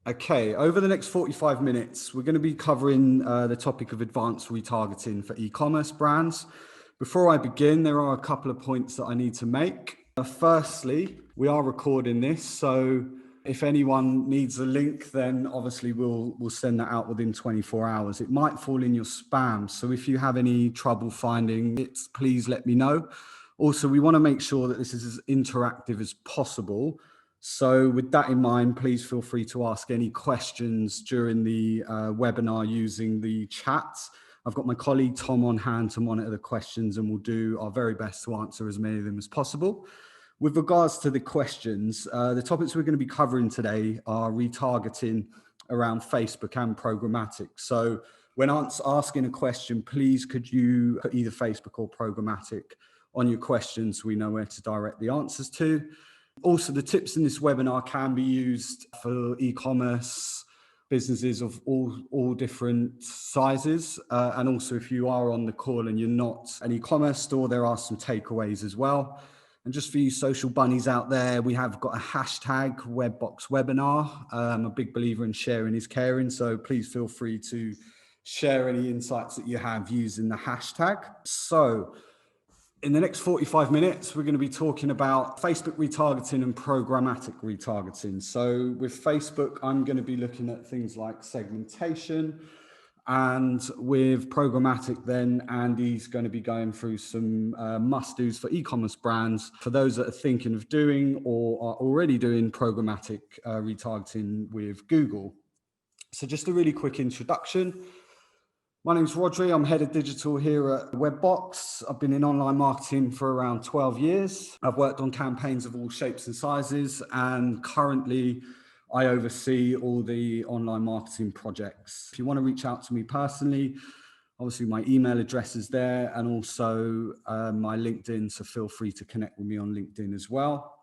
Okay, over the next 45 minutes, we're going to be covering the topic of advanced retargeting for e-commerce brands. Before I begin, there are a couple of points that I need to make. Firstly, we are recording this, so if anyone needs a link, then obviously we'll send that out within 24 hours. It might fall in your spam, so if you have any trouble finding it, please let me know. Also, we want to make sure that this is as interactive as possible. So with that in mind, please feel free to ask any questions during the webinar using the chat. I've got my colleague Tom on hand to monitor the questions, and we'll do our very best to answer as many of them as possible. With regards to the questions, the topics we're going to be covering today are retargeting around Facebook and programmatic. So when asking a question, please could you put either Facebook or programmatic on your questions so we know where to direct the answers to. Also, the tips in this webinar can be used for e-commerce businesses of all different sizes. And also, if you are on the call and you're not an e-commerce store, there are some takeaways as well. And just for you social bunnies out there, we have got a hashtag #WebboxWebinar. I'm a big believer in sharing is caring. So please feel free to share any insights that you have using the hashtag. So in the next 45 minutes, we're going to be talking about Facebook retargeting and programmatic retargeting. So with Facebook, I'm going to be looking at things like segmentation. And with programmatic, then Andy's going to be going through some must-dos for e-commerce brands for those that are thinking of doing or are already doing programmatic retargeting with Google. So just a really quick introduction. My name's Rodri. I'm head of digital here at Webbox. I've been in online marketing for around 12 years. I've worked on campaigns of all shapes and sizes, and currently I oversee all the online marketing projects. If you want to reach out to me personally, obviously my email address is there, and also my LinkedIn, so feel free to connect with me on LinkedIn as well.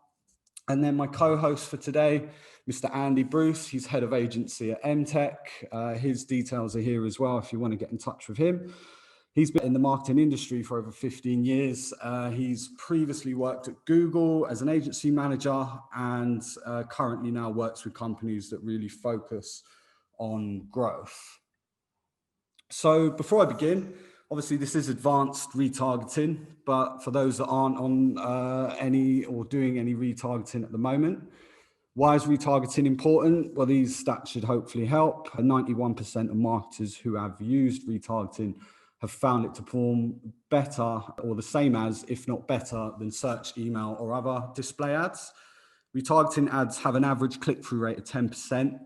And then my co-host for today, Mr. Andy Bruce, he's head of agency at MTech. His details are here as well if you want to get in touch with him. He's been in the marketing industry for over 15 years. He's previously worked at Google as an agency manager and currently now works with companies that really focus on growth. So before I begin, obviously this is advanced retargeting, but for those that aren't on any or doing any retargeting at the moment, why is retargeting important? Well, these stats should hopefully help. 91% of marketers who have used retargeting have found it to perform better or the same as, if not better, than search, email, or other display ads. Retargeting ads have an average click-through rate of 10%,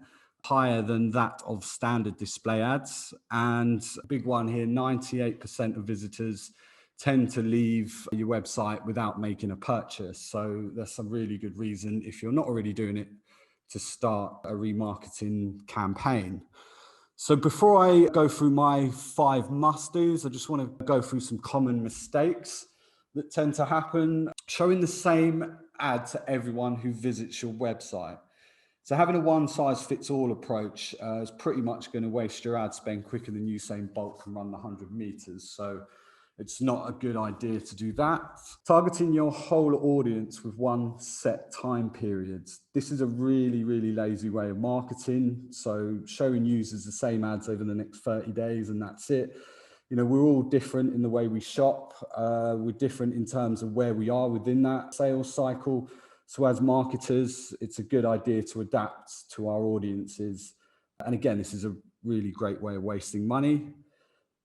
higher than that of standard display ads. And a big one here, 98% of visitors tend to leave your website without making a purchase. So that's a really good reason, if you're not already doing it, to start a remarketing campaign. So before I go through my 5 must-dos, I just want to go through some common mistakes that tend to happen. Showing the same ad to everyone who visits your website. So having a one-size-fits-all approach is pretty much going to waste your ad spend quicker than Usain Bolt can run the 100 meters. So it's not a good idea to do that. Targeting your whole audience with one set time period. This is a really, really lazy way of marketing. So showing users the same ads over the next 30 days and that's it. You know, we're all different in the way we shop. We're different in terms of where we are within that sales cycle. So as marketers, it's a good idea to adapt to our audiences. And again, this is a really great way of wasting money.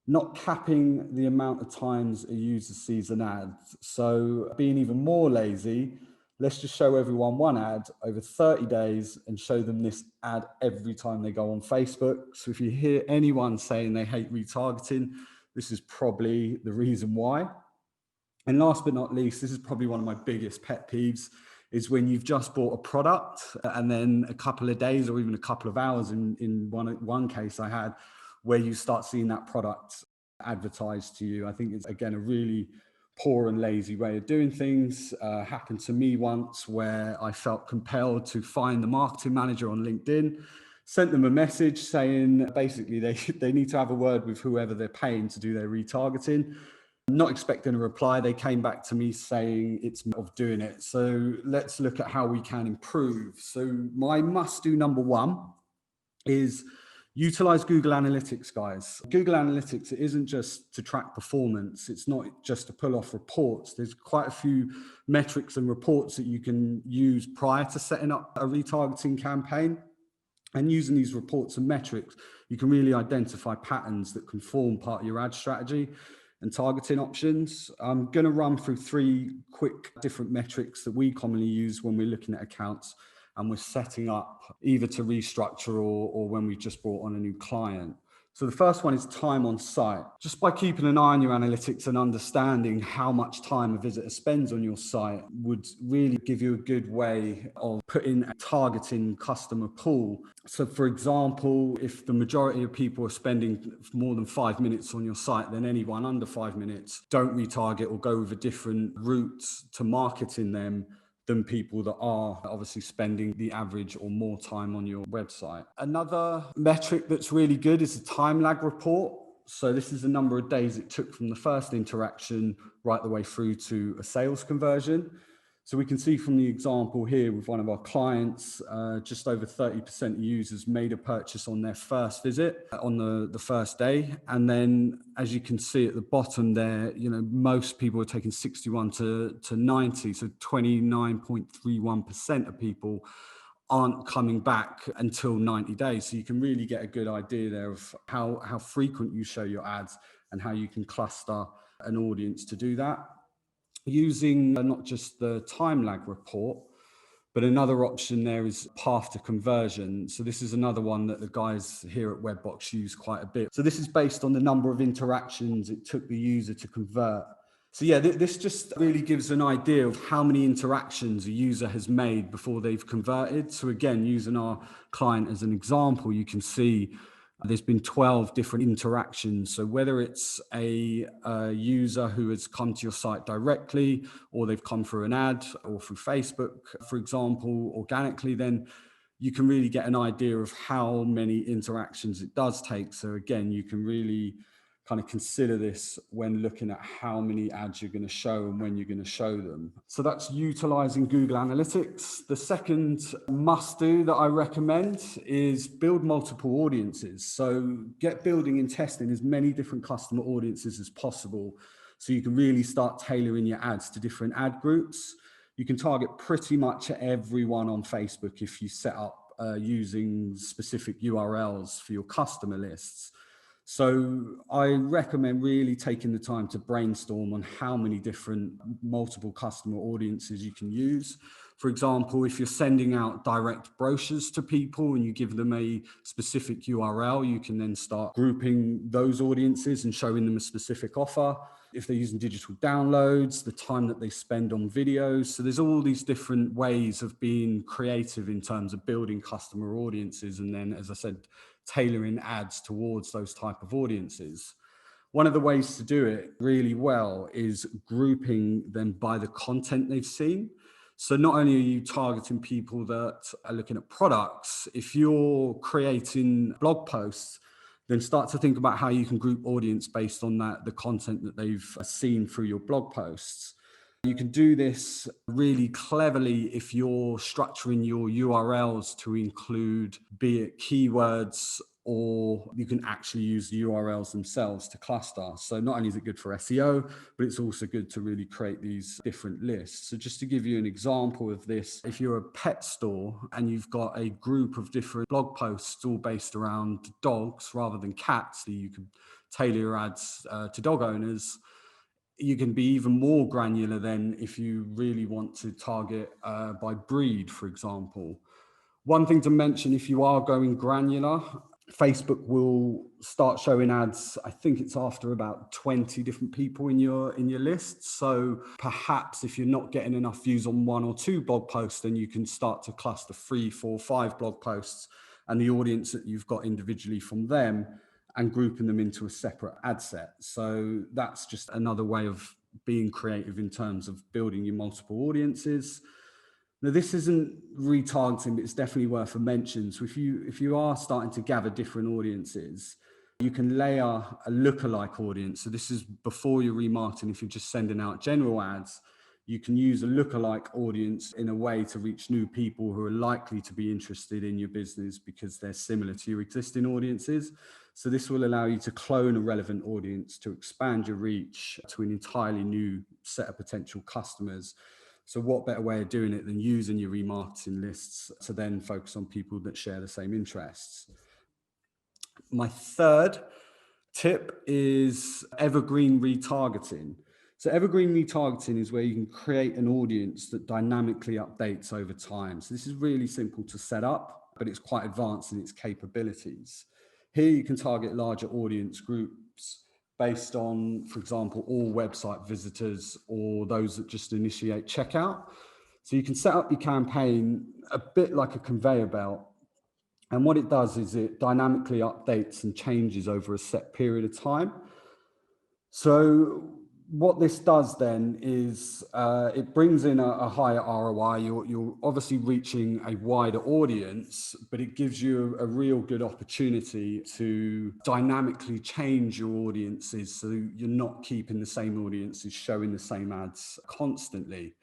Not capping the amount of times a user sees an ad. So being even more lazy, let's just show everyone one ad over 30 days and show them this ad every time they go on Facebook. So if you hear anyone saying they hate retargeting, this is probably the reason why. And last but not least, this is probably one of my biggest pet peeves, is when you've just bought a product and then a couple of days or even a couple of hours in one case I had, where you start seeing that product advertised to you. I think it's, again, a really poor and lazy way of doing things. Happened to me once where I felt compelled to find the marketing manager on LinkedIn, sent them a message saying basically they need to have a word with whoever they're paying to do their retargeting. Not expecting a reply, they came back to me saying it's of doing it. So let's look at how we can improve. So my must-do number 1 is utilize Google Analytics, guys. Google Analytics, it isn't just to track performance. It's not just to pull off reports. There's quite a few metrics and reports that you can use prior to setting up a retargeting campaign. And using these reports and metrics, you can really identify patterns that can form part of your ad strategy and targeting options. I'm going to run through 3 quick different metrics that we commonly use when we're looking at accounts and we're setting up either to restructure or when we've just brought on a new client. So the first one is time on site. Just by keeping an eye on your analytics and understanding how much time a visitor spends on your site would really give you a good way of putting a targeting customer pool. So for example, if the majority of people are spending more than 5 minutes on your site, then anyone under 5 minutes, don't retarget or go with a different route to marketing them than people that are obviously spending the average or more time on your website. Another metric that's really good is the time lag report. So this is the number of days it took from the first interaction right the way through to a sales conversion. So we can see from the example here with one of our clients, just over 30% of users made a purchase on their first visit on the first day. And then as you can see at the bottom there, most people are taking 61 to 90. So 29.31% of people aren't coming back until 90 days. So you can really get a good idea there of how frequent you show your ads and how you can cluster an audience to do that. Using not just the time lag report, but another option there is path to conversion. So this is another one that the guys here at Webbox use quite a bit. So this is based on the number of interactions it took the user to convert. So yeah, this just really gives an idea of how many interactions a user has made before they've converted. So again, using our client as an example, you can see there's been 12 different interactions. So whether it's a user who has come to your site directly, or they've come through an ad or through Facebook, for example, organically, then you can really get an idea of how many interactions it does take. So again, you can really kind of consider this when looking at how many ads you're going to show and when you're going to show them. So that's utilizing Google Analytics. The second must do that I recommend is build multiple audiences. So get building and testing as many different customer audiences as possible, so you can really start tailoring your ads to different ad groups. You can target pretty much everyone on Facebook if you set up using specific URLs for your customer lists. So I recommend really taking the time to brainstorm on how many different multiple customer audiences you can use. For example, if you're sending out direct brochures to people and you give them a specific URL, you can then start grouping those audiences and showing them a specific offer. If they're using digital downloads, the time that they spend on videos. So there's all these different ways of being creative in terms of building customer audiences. And then, as I said, tailoring ads towards those type of audiences. One of the ways to do it really well is grouping them by the content they've seen. So not only are you targeting people that are looking at products, if you're creating blog posts, then start to think about how you can group audience based on the content that they've seen through your blog posts. You can do this really cleverly if you're structuring your URLs to include, be it keywords, or you can actually use the URLs themselves to cluster. So not only is it good for SEO, but it's also good to really create these different lists. So just to give you an example of this, if you're a pet store and you've got a group of different blog posts all based around dogs rather than cats, so you can tailor your ads to dog owners, you can be even more granular than if you really want to target by breed, for example. One thing to mention, if you are going granular, Facebook will start showing ads, I think it's after about 20 different people in your list. So perhaps if you're not getting enough views on 1 or 2 blog posts, then you can start to cluster 3, 4, 5 blog posts and the audience that you've got individually from them, and grouping them into a separate ad set. So that's just another way of being creative in terms of building your multiple audiences. Now, this isn't retargeting, but it's definitely worth a mention. So if you are starting to gather different audiences, you can layer a lookalike audience. So this is before you're remarketing. If you're just sending out general ads, you can use a lookalike audience in a way to reach new people who are likely to be interested in your business because they're similar to your existing audiences. So this will allow you to clone a relevant audience to expand your reach to an entirely new set of potential customers. So what better way of doing it than using your remarketing lists to then focus on people that share the same interests? My third tip is evergreen retargeting. So evergreen retargeting is where you can create an audience that dynamically updates over time. So this is really simple to set up, but it's quite advanced in its capabilities. Here you can target larger audience groups based on, for example, all website visitors or those that just initiate checkout. So you can set up your campaign a bit like a conveyor belt. And what it does is it dynamically updates and changes over a set period of time. So what this does then is it brings in a higher ROI. You're obviously reaching a wider audience, but it gives you a real good opportunity to dynamically change your audiences so you're not keeping the same audiences showing the same ads constantly.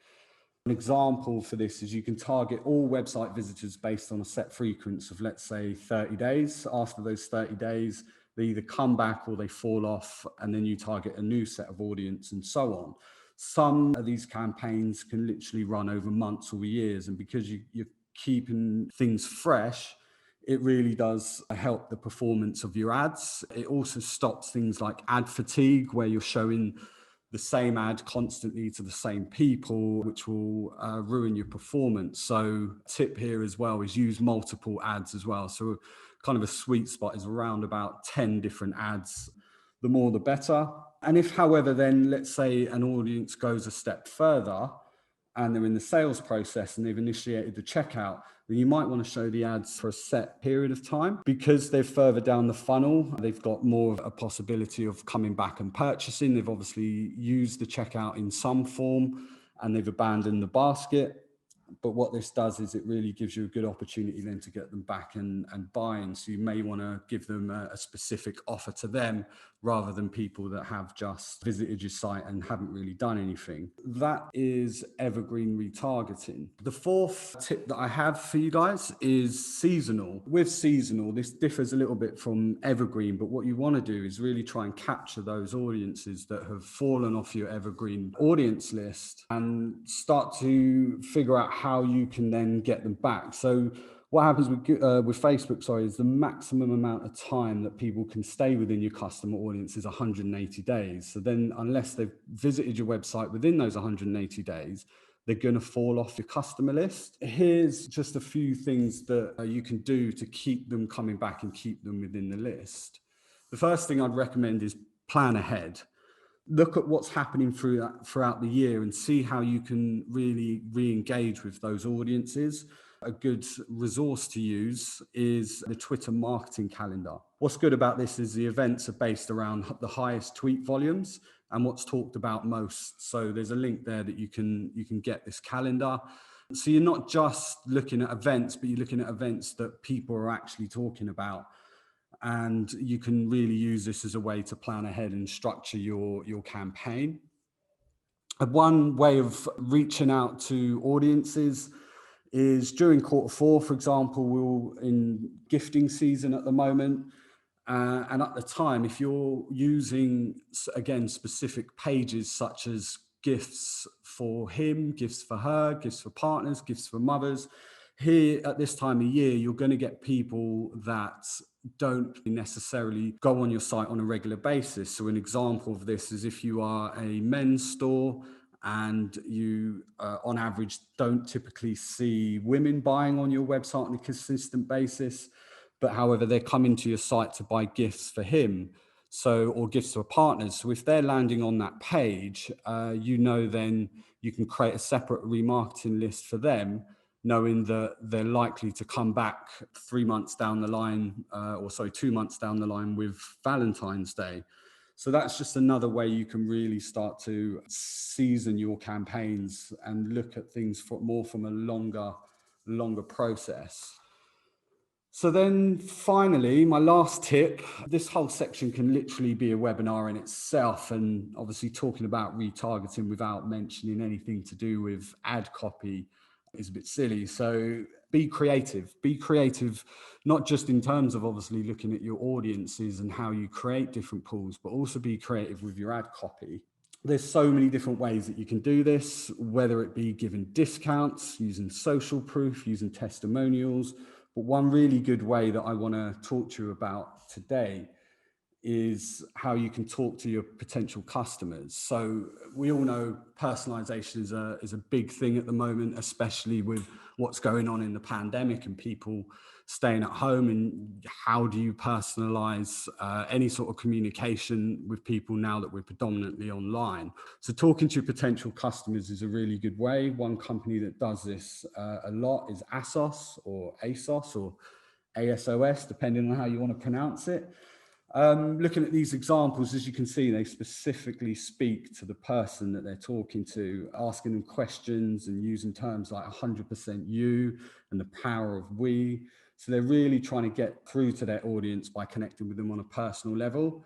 An example for this is you can target all website visitors based on a set frequency of, let's say, 30 days. After those 30 days, they either come back or they fall off, and then you target a new set of audience and so on. Some of these campaigns can literally run over months or years, and because you're keeping things fresh, it really does help the performance of your ads. It also stops things like ad fatigue, where you're showing the same ad constantly to the same people, which will ruin your performance. So tip here as well is use multiple ads as well. So kind of a sweet spot is around about 10 different ads. The more the better. And if, however, then let's say an audience goes a step further and they're in the sales process and they've initiated the checkout, then you might want to show the ads for a set period of time. Because they're further down the funnel, they've got more of a possibility of coming back and purchasing. They've obviously used the checkout in some form and they've abandoned the basket. But what this does is it really gives you a good opportunity then to get them back and buying. So you may want to give them a specific offer to them rather than people that have just visited your site and haven't really done anything. That is evergreen retargeting. The fourth tip that I have for you guys is seasonal. With seasonal, this differs a little bit from evergreen, but what you want to do is really try and capture those audiences that have fallen off your evergreen audience list and start to figure out how you can then get them back. So what happens with Facebook, is the maximum amount of time that people can stay within your customer audience is 180 days. So then unless they've visited your website within those 180 days, they're going to fall off your customer list. Here's just a few things that you can do to keep them coming back and keep them within the list. The first thing I'd recommend is plan ahead. Look at what's happening throughout the year and see how you can really re-engage with those audiences. A good resource to use is the Twitter marketing calendar. What's good about this is the events are based around the highest tweet volumes and what's talked about most. So there's a link there that you can get this calendar. So you're not just looking at events, but you're looking at events that people are actually talking about. And you can really use this as a way to plan ahead and structure your campaign. One way of reaching out to audiences is during Q4, for example. We're in gifting season at the moment. And at the time, if you're using, again, specific pages such as gifts for him, gifts for her, gifts for partners, gifts for mothers, here at this time of year, you're going to get people that don't necessarily go on your site on a regular basis. So an example of this is if you are a men's store and you on average don't typically see women buying on your website on a consistent basis, but however they're coming to your site to buy gifts for him, or gifts for partners. So if they're landing on that page, then you can create a separate remarketing list for them, knowing that they're likely to come back 3 months down the line, 2 months down the line with Valentine's Day. So that's just another way you can really start to season your campaigns and look at things more from a longer process. So then finally, my last tip, this whole section can literally be a webinar in itself, and obviously talking about retargeting without mentioning anything to do with ad copy is a bit silly. So be creative, not just in terms of obviously looking at your audiences and how you create different pools, but also be creative with your ad copy. There's so many different ways that you can do this, whether it be giving discounts, using social proof, using testimonials. But one really good way that I want to talk to you about today is how you can talk to your potential customers. So we all know personalization is a big thing at the moment, especially with what's going on in the pandemic and people staying at home. And how do you personalize any sort of communication with people now that we're predominantly online? So talking to your potential customers is a really good way. One company that does this a lot is ASOS or ASOS or ASOS, depending on how you want to pronounce it. Looking at these examples, as you can see, they specifically speak to the person that they're talking to, asking them questions and using terms like 100% you and the power of we. So they're really trying to get through to their audience by connecting with them on a personal level.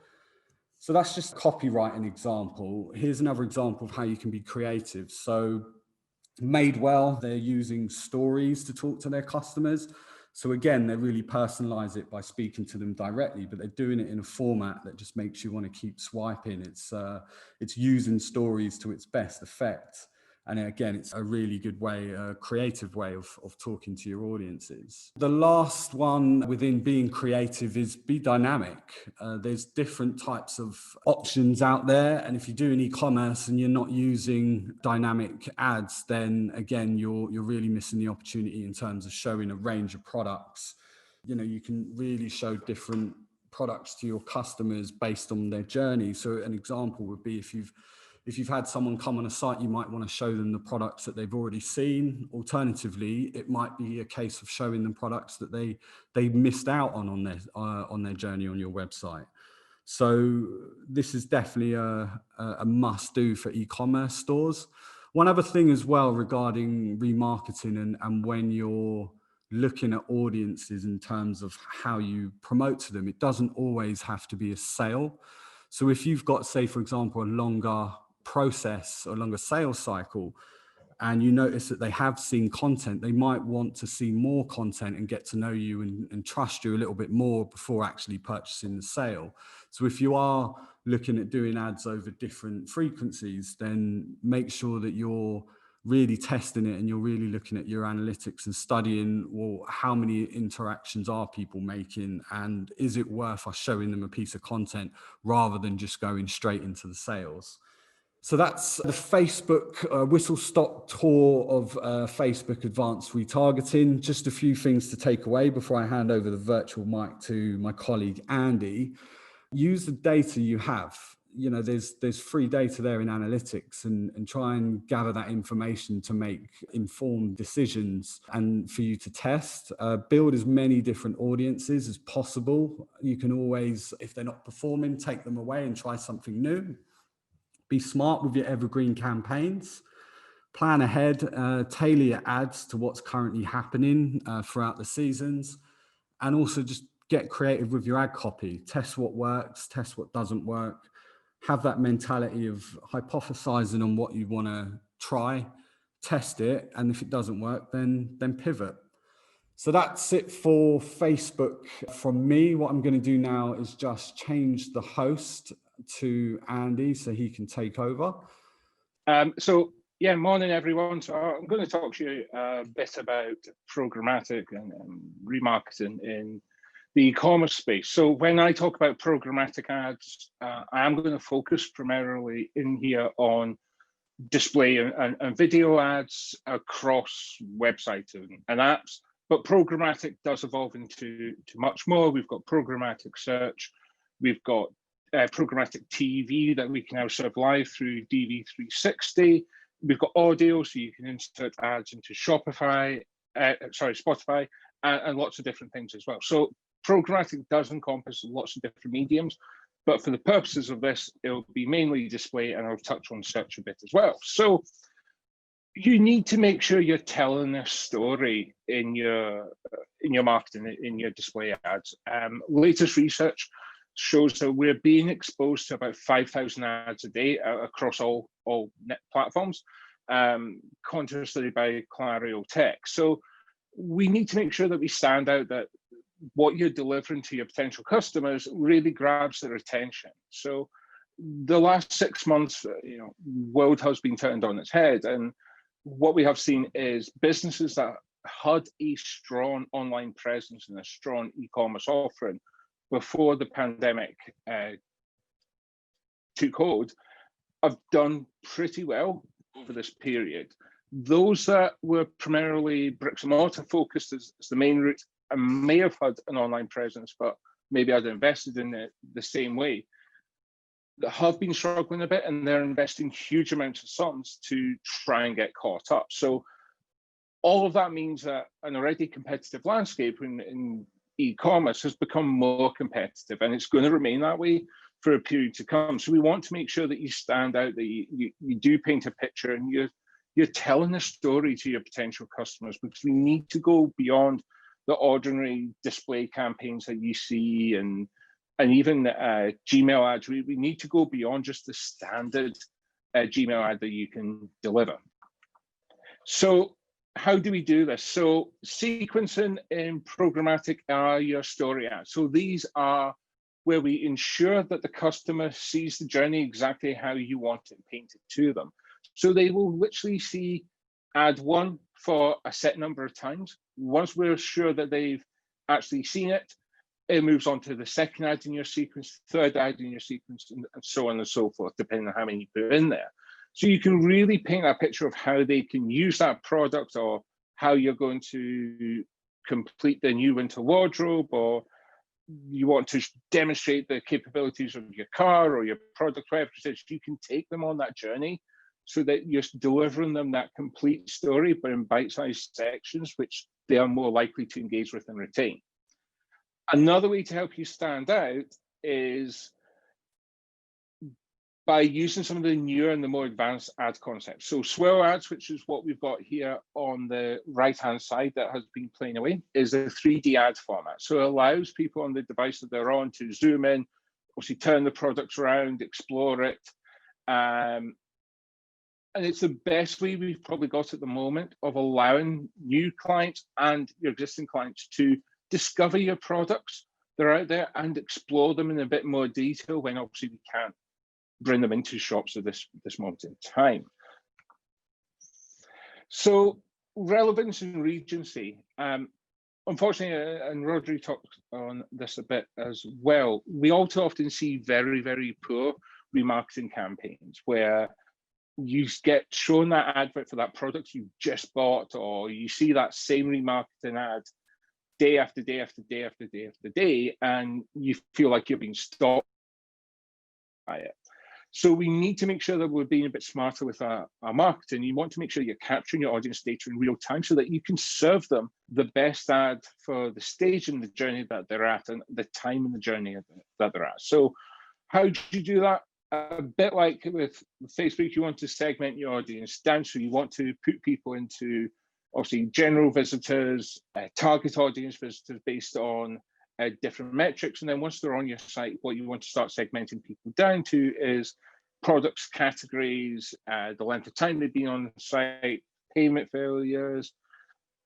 So that's just a copywriting example. Here's another example of how you can be creative. So Madewell, they're using stories to talk to their customers. So again, they really personalize it by speaking to them directly, but they're doing it in a format that just makes you want to keep swiping. It's using stories to its best effect. And again, it's a really good way, a creative way of talking to your audiences. The last one within being creative is be dynamic. There's different types of options out there. And if you do an e-commerce and you're not using dynamic ads, then again, you're really missing the opportunity in terms of showing a range of products. You know, you can really show different products to your customers based on their journey. So an example would be if you've had someone come on a site, you might want to show them the products that they've already seen. Alternatively, it might be a case of showing them products that they missed out on their journey on your website. So this is definitely a must do for e-commerce stores. One other thing as well regarding remarketing and when you're looking at audiences in terms of how you promote to them, it doesn't always have to be a sale. So if you've got, say, for example, a longer process or longer sales cycle, and you notice that they have seen content, they might want to see more content and get to know you and trust you a little bit more before actually purchasing the sale. So if you are looking at doing ads over different frequencies, then make sure that you're really testing it and you're really looking at your analytics and studying, well, how many interactions are people making and is it worth us showing them a piece of content rather than just going straight into the sales. So that's the Facebook whistle-stop tour of Facebook Advanced Retargeting. Just a few things to take away before I hand over the virtual mic to my colleague, Andy. Use the data you have. You know, there's free data there in analytics and try and gather that information to make informed decisions and for you to test. Build as many different audiences as possible. You can always, if they're not performing, take them away and try something new. Be smart with your evergreen campaigns, plan ahead, tailor your ads to what's currently happening throughout the seasons, and also just get creative with your ad copy. Test what works, test what doesn't work. Have that mentality of hypothesizing on what you want to try, test it, and if it doesn't work, then pivot. So that's it for Facebook from me. What I'm going to do now is just change the host to Andy so he can take over. Morning everyone. So I'm going to talk to you a bit about programmatic and remarketing in the e-commerce space. So when I talk about programmatic ads, I am going to focus primarily in here on display and video ads across websites and apps. But programmatic does evolve into much more. We've got programmatic search, we've got programmatic TV that we can now serve live through DV360. We've got audio, so you can insert ads into Spotify, and lots of different things as well. So programmatic does encompass lots of different mediums, but for the purposes of this, it'll be mainly display, and I'll touch on search a bit as well. So You need to make sure you're telling a story in your marketing, in your display ads. Latest research shows that we're being exposed to about 5,000 ads a day across all net platforms, contrary by Clario Tech. So we need to make sure that we stand out, that what you're delivering to your potential customers really grabs their attention. So the last 6 months, world has been turned on its head, and what we have seen is businesses that had a strong online presence and a strong e-commerce offering before the pandemic took hold have done pretty well over this period. Those that were primarily bricks and mortar focused as the main route and may have had an online presence, but maybe had invested in it the same way, that have been struggling a bit, and they're investing huge amounts of sums to try and get caught up. So all of that means that an already competitive landscape in e-commerce has become more competitive, and it's going to remain that way for a period to come. So we want to make sure that you stand out, that you do paint a picture, and you're telling a story to your potential customers, because we need to go beyond the ordinary display campaigns that you see and even Gmail ads. We need to go beyond just the standard Gmail ad that you can deliver. So how do we do this? So sequencing in programmatic are your story ads. So these are where we ensure that the customer sees the journey exactly how you want it painted to them. So they will literally see ad one for a set number of times. Once we're sure that they've actually seen it, it moves on to the second ad in your sequence, third ad in your sequence, and so on and so forth, depending on how many you put in there. So you can really paint a picture of how they can use that product, or how you're going to complete the new winter wardrobe, or you want to demonstrate the capabilities of your car or your product, whatever it is. You can take them on that journey so that you're delivering them that complete story, but in bite-sized sections, which they are more likely to engage with and retain. Another way to help you stand out is by using some of the newer and the more advanced ad concepts. So swirl ads, which is what we've got here on the right-hand side that has been playing away, is a 3D ad format. So it allows people on the device that they're on to zoom in, obviously turn the products around, explore it. And it's the best way we've probably got at the moment of allowing new clients and your existing clients to discover your products that are out there and explore them in a bit more detail, when obviously we can't bring them into shops at this moment in time. So relevance and regency. Unfortunately, and Rodri talked on this a bit as well, we all too often see very, very poor remarketing campaigns where you get shown that advert for that product you just bought, or you see that same remarketing ad day after day after day after day after day, and you feel like you're being stopped by it. So we need to make sure that we're being a bit smarter with our marketing. You want to make sure you're capturing your audience data in real time so that you can serve them the best ad for the stage in the journey that they're at and the time in the journey that they're at. So how do you do that? A bit like with Facebook, you want to segment your audience down. So you want to put people into obviously general visitors, target audience visitors based on different metrics. And then once they're on your site, what you want to start segmenting people down to is products, categories, the length of time they've been on the site, payment failures,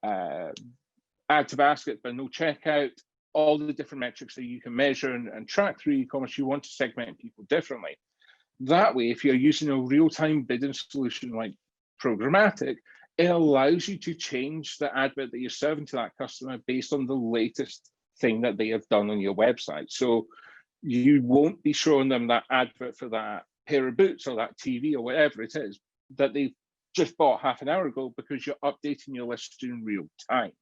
add to basket but no checkout, all the different metrics that you can measure and track through e-commerce. You want to segment people differently. That way, if you're using a real-time bidding solution like programmatic, it allows you to change the advert that you're serving to that customer based on the latest thing that they have done on your website. So you won't be showing them that advert for that pair of boots or that TV or whatever it is that they just bought half an hour ago, because you're updating your list in real time.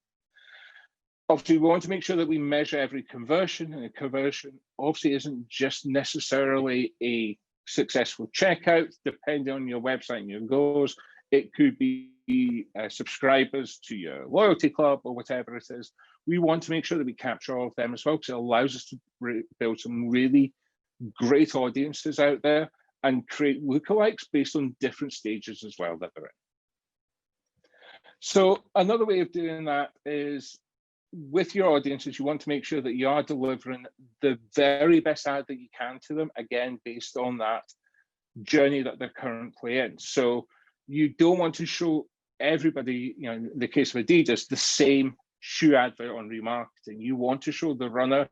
Obviously, we want to make sure that we measure every conversion, and a conversion obviously isn't just necessarily a successful checkout. Depending on your website and your goals, it could be subscribers to your loyalty club or whatever it is. We want to make sure that we capture all of them as well, because it allows us to build some really great audiences out there and create lookalikes based on different stages as well that they're in. So another way of doing that is with your audiences, you want to make sure that you are delivering the very best ad that you can to them, again, based on that journey that they're currently in. So you don't want to show everybody, in the case of Adidas, the same shoe advert on remarketing. You want to show the runner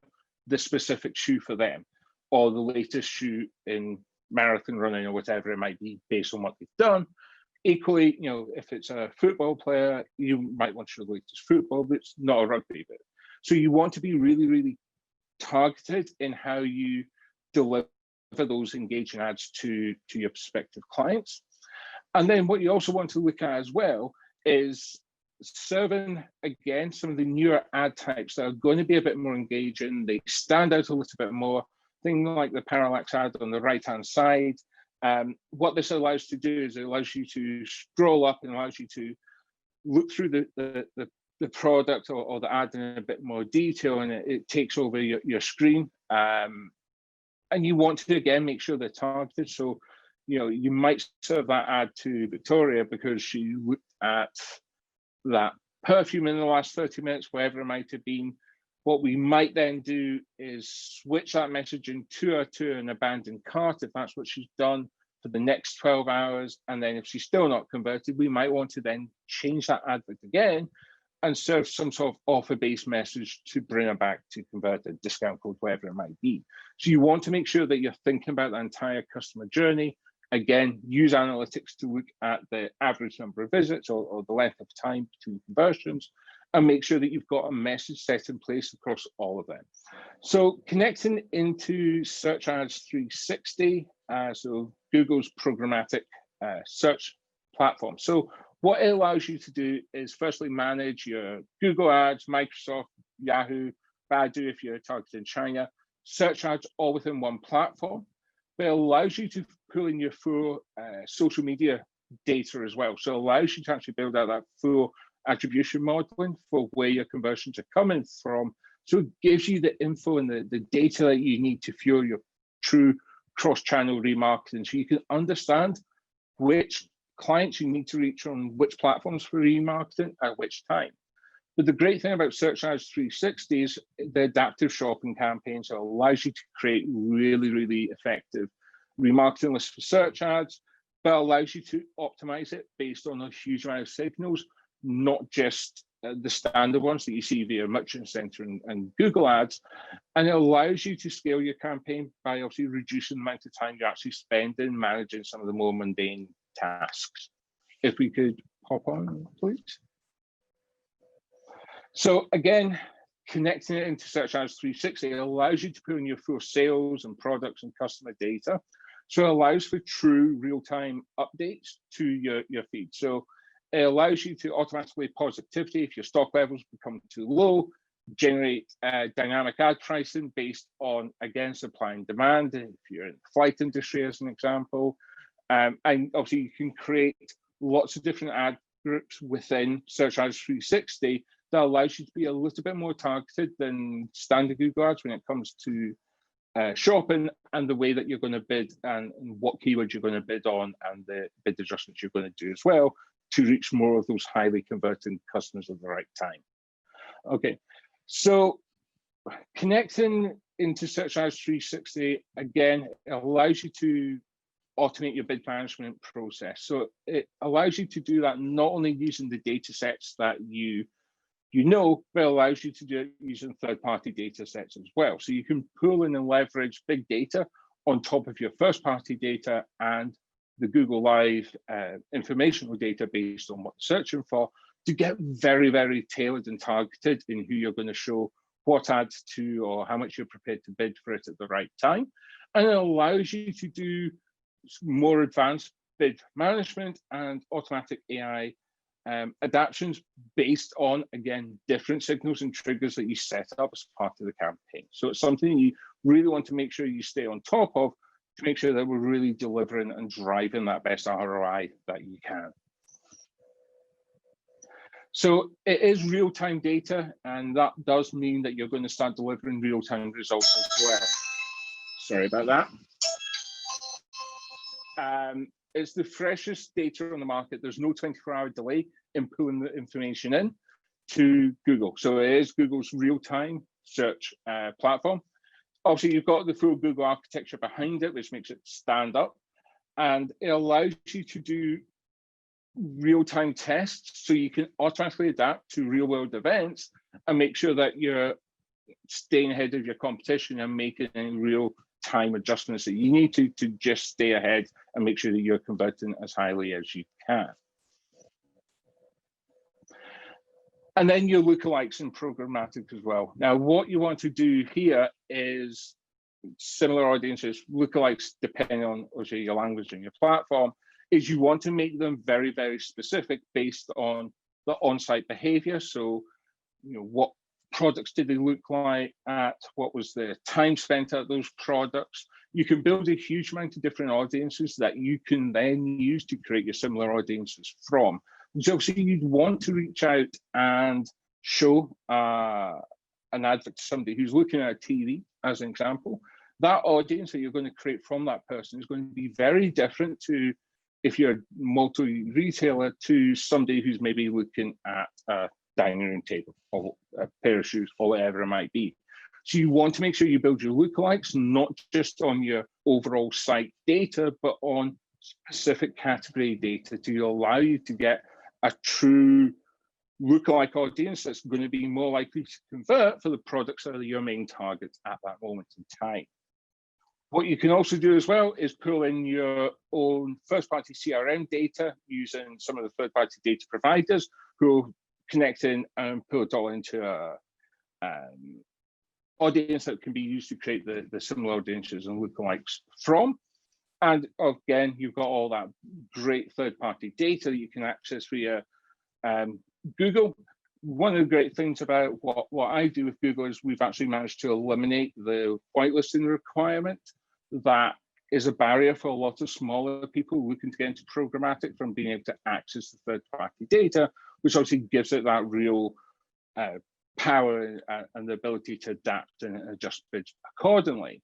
the specific shoe for them, or the latest shoe in marathon running, or whatever it might be, based on what they've done. Equally, if it's a football player, you might want to show the latest football boots, not a rugby boot. So you want to be really, really targeted in how you deliver those engaging ads to your prospective clients. And then what you also want to look at as well is serving, again, some of the newer ad types that are going to be a bit more engaging. They stand out a little bit more. Things like the parallax ad on the right-hand side. What this allows to do is it allows you to scroll up and allows you to look through the product or the ad in a bit more detail, and it takes over your screen. And you want to, again, make sure they're targeted. So, you might serve that ad to Victoria because she looked at that perfume in the last 30 minutes, wherever it might have been. What we might then do is switch that messaging to an abandoned cart, if that's what she's done for the next 12 hours. And then if she's still not converted, we might want to then change that advert again and serve some sort of offer-based message to bring her back to converted, discount code, whatever it might be. So you want to make sure that you're thinking about the entire customer journey. Again, use analytics to look at the average number of visits or the length of time between conversions, and make sure that you've got a message set in place across all of them. So connecting into Search Ads 360, so Google's programmatic search platform. So what it allows you to do is firstly manage your Google Ads, Microsoft, Yahoo, Baidu if you're targeting China, search ads all within one platform. But it allows you to pull in your full social media data as well. So it allows you to actually build out that full attribution modeling for where your conversions are coming from. So it gives you the info and the data that you need to fuel your true cross-channel remarketing. So you can understand which clients you need to reach on which platforms for remarketing at which time. But the great thing about Search Ads 360 is the adaptive shopping campaigns. So it allows you to create really, really effective remarketing lists for search ads, but allows you to optimize it based on a huge amount of signals, not just the standard ones that you see via Merchant Center and Google Ads. And it allows you to scale your campaign by obviously reducing the amount of time you actually spend in managing some of the more mundane tasks. If we could hop on, please. So again, connecting it into Search Ads 360, it allows you to put in your full sales and products and customer data. So it allows for true real-time updates to your feed. So it allows you to automatically pause activity if your stock levels become too low, generate dynamic ad pricing based on, again, supply and demand, if you're in the flight industry as an example. And obviously you can create lots of different ad groups within Search Ads 360 that allows you to be a little bit more targeted than standard Google Ads when it comes to shopping and the way that you're going to bid and what keywords you're going to bid on and the bid adjustments you're going to do as well to reach more of those highly converting customers at the right time. Okay, so connecting into Search Ads 360, again, it allows you to automate your bid management process. So it allows you to do that not only using the data sets that you know, but it allows you to do it using third-party data sets as well. So you can pull in and leverage big data on top of your first-party data and the Google Live informational data based on what you're searching for to get very, very tailored and targeted in who you're going to show what ads to or how much you're prepared to bid for it at the right time. And it allows you to do more advanced bid management and automatic AI adaptions based on, again, different signals and triggers that you set up as part of the campaign. So it's something you really want to make sure you stay on top of to make sure that we're really delivering and driving that best ROI that you can. So it is real-time data, and that does mean that you're going to start delivering real-time results as well. Sorry about that. It's the freshest data on the market. There's no 24-hour delay in pulling the information in to Google. So it is Google's real-time search platform. Obviously, you've got the full Google architecture behind it, which makes it stand up. And it allows you to do real-time tests, so you can automatically adapt to real-world events and make sure that you're staying ahead of your competition and making any real-time adjustments that you need to just stay ahead and make sure that you're converting as highly as you can. And then your lookalikes and programmatic as well. Now, what you want to do here is similar audiences, lookalikes, depending on your language and your platform, is you want to make them very, very specific based on the on-site behavior. So, what products did they look like at? What was the time spent at those products? You can build a huge amount of different audiences that you can then use to create your similar audiences from. So you'd want to reach out and show an advert to somebody who's looking at a TV, as an example. That audience that you're going to create from that person is going to be very different to, if you're a multi-retailer, to somebody who's maybe looking at a dining room table or a pair of shoes or whatever it might be. So you want to make sure you build your lookalikes, not just on your overall site data, but on specific category data to allow you to get a true lookalike audience that's going to be more likely to convert for the products that are your main targets at that moment in time. What you can also do as well is pull in your own first-party CRM data using some of the third-party data providers who will connect in and pull it all into a audience that can be used to create the similar audiences and lookalikes from. And again, you've got all that great third-party data that you can access via Google. One of the great things about what I do with Google is we've actually managed to eliminate the whitelisting requirement that is a barrier for a lot of smaller people looking to get into programmatic from being able to access the third-party data, which obviously gives it that real power and the ability to adapt and adjust bids accordingly.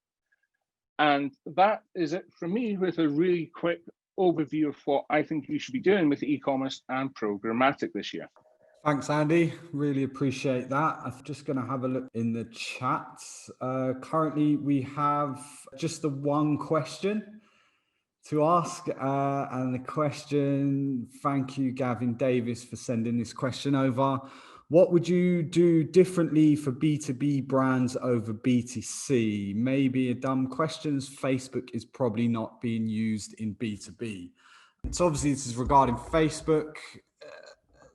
And that is it from me with a really quick overview of what I think you should be doing with e-commerce and programmatic this year. Thanks, Andy. Really appreciate that. I'm just going to have a look in the chat. Currently, we have just the one question to ask. And the question, thank you, Gavin Davis, for sending this question over. What would you do differently for B2B brands over B2C? Maybe a dumb question. Facebook is probably not being used in B2B. So obviously this is regarding Facebook.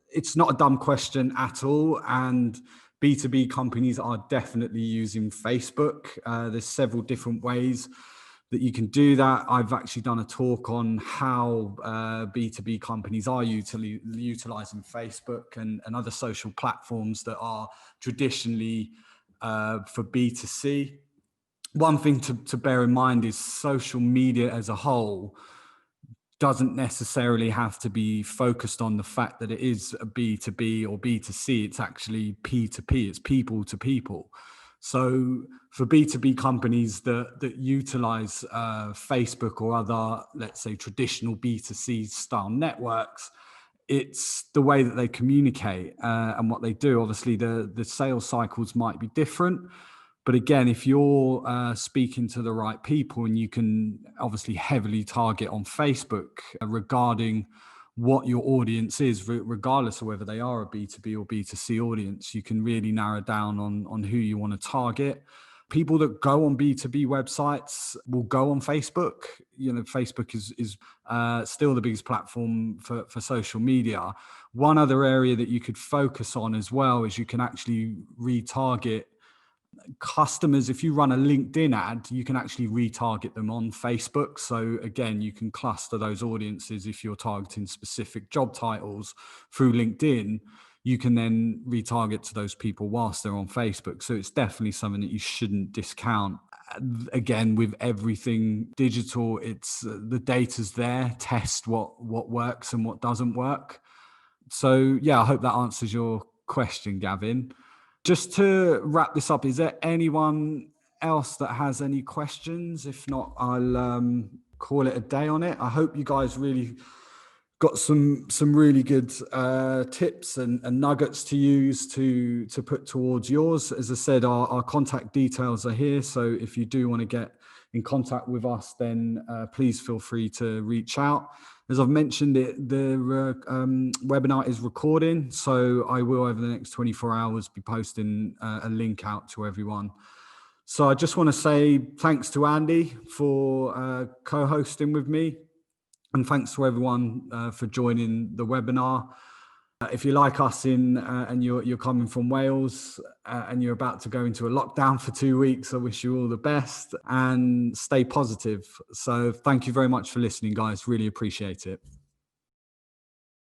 It's not a dumb question at all. And B2B companies are definitely using Facebook. There's several different ways that you can do that. I've actually done a talk on how B2B companies are utilizing Facebook and other social platforms that are traditionally for B2C. One thing to bear in mind is social media as a whole doesn't necessarily have to be focused on the fact that it is a B2B or B2C. It's actually P2P, it's people to people. So for B2B companies that utilize Facebook or other, let's say, traditional B2C style networks, it's the way that they communicate and what they do. Obviously, the sales cycles might be different. But again, if you're speaking to the right people, and you can obviously heavily target on Facebook regarding what your audience is, regardless of whether they are a B2B or B2C audience, you can really narrow down on who you want to target. People that go on B2B websites will go on Facebook. Facebook is still the biggest platform for social media. One other area that you could focus on as well is you can actually retarget customers. If you run a LinkedIn ad, you can actually retarget them on Facebook. So again, you can cluster those audiences. If you're targeting specific job titles through LinkedIn, you can then retarget to those people whilst they're on Facebook. So it's definitely something that you shouldn't discount. Again, with everything digital, it's the data's there. Test what works and what doesn't work. So yeah, I hope that answers your question, Gavin. Just to wrap this up, is there anyone else that has any questions? If not, I'll call it a day on it. I hope you guys really got some really good tips and nuggets to use to put towards yours. As I said, our contact details are here. So if you do want to get in contact with us, then please feel free to reach out. As I've mentioned, the webinar is recording. So I will, over the next 24 hours, be posting a link out to everyone. So I just want to say thanks to Andy for co-hosting with me. And thanks to everyone for joining the webinar. If you like us and you're coming from Wales and you're about to go into a lockdown for 2 weeks, I wish you all the best and stay positive. So thank you very much for listening, guys. Really appreciate it.